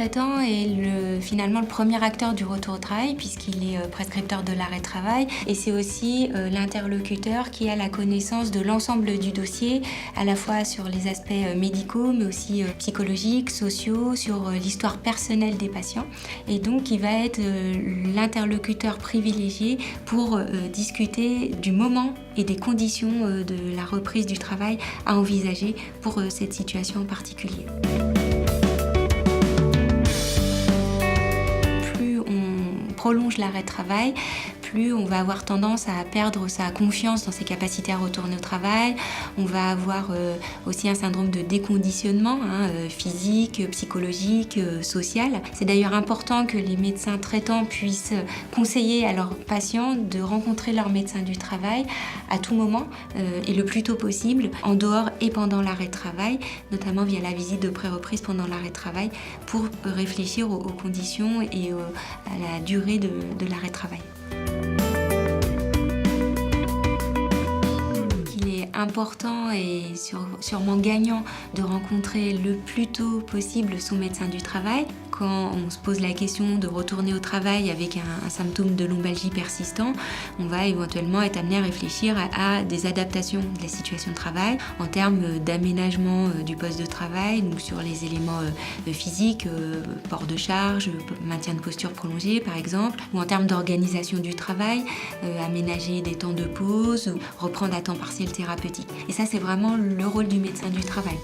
traitant est finalement le premier acteur du retour au travail puisqu'il est prescripteur de l'arrêt de travail et c'est aussi l'interlocuteur qui a la connaissance de l'ensemble du dossier, à la fois sur les aspects médicaux mais aussi psychologiques, sociaux, sur l'histoire personnelle des patients et donc il va être l'interlocuteur privilégié pour discuter du moment et des conditions de la reprise du travail à envisager pour cette situation en particulier. Plus on prolonge l'arrêt de travail, plus on va avoir tendance à perdre sa confiance dans ses capacités à retourner au travail. On va avoir aussi un syndrome de déconditionnement physique, psychologique, social. C'est d'ailleurs important que les médecins traitants puissent conseiller à leurs patients de rencontrer leur médecin du travail à tout moment et le plus tôt possible, en dehors et pendant l'arrêt de travail, notamment via la visite de pré-reprise pendant l'arrêt de travail, pour réfléchir aux conditions et à la durée de l'arrêt de travail. Important et sûrement gagnant de rencontrer le plus tôt possible son médecin du travail. Quand on se pose la question de retourner au travail avec un symptôme de lombalgie persistant, on va éventuellement être amené à réfléchir à des adaptations de la situation de travail en termes d'aménagement du poste de travail, donc sur les éléments physiques, port de charge, maintien de posture prolongée par exemple, ou en termes d'organisation du travail, aménager des temps de pause, reprendre à temps partiel thérapeutique. Et ça, c'est vraiment le rôle du médecin du travail.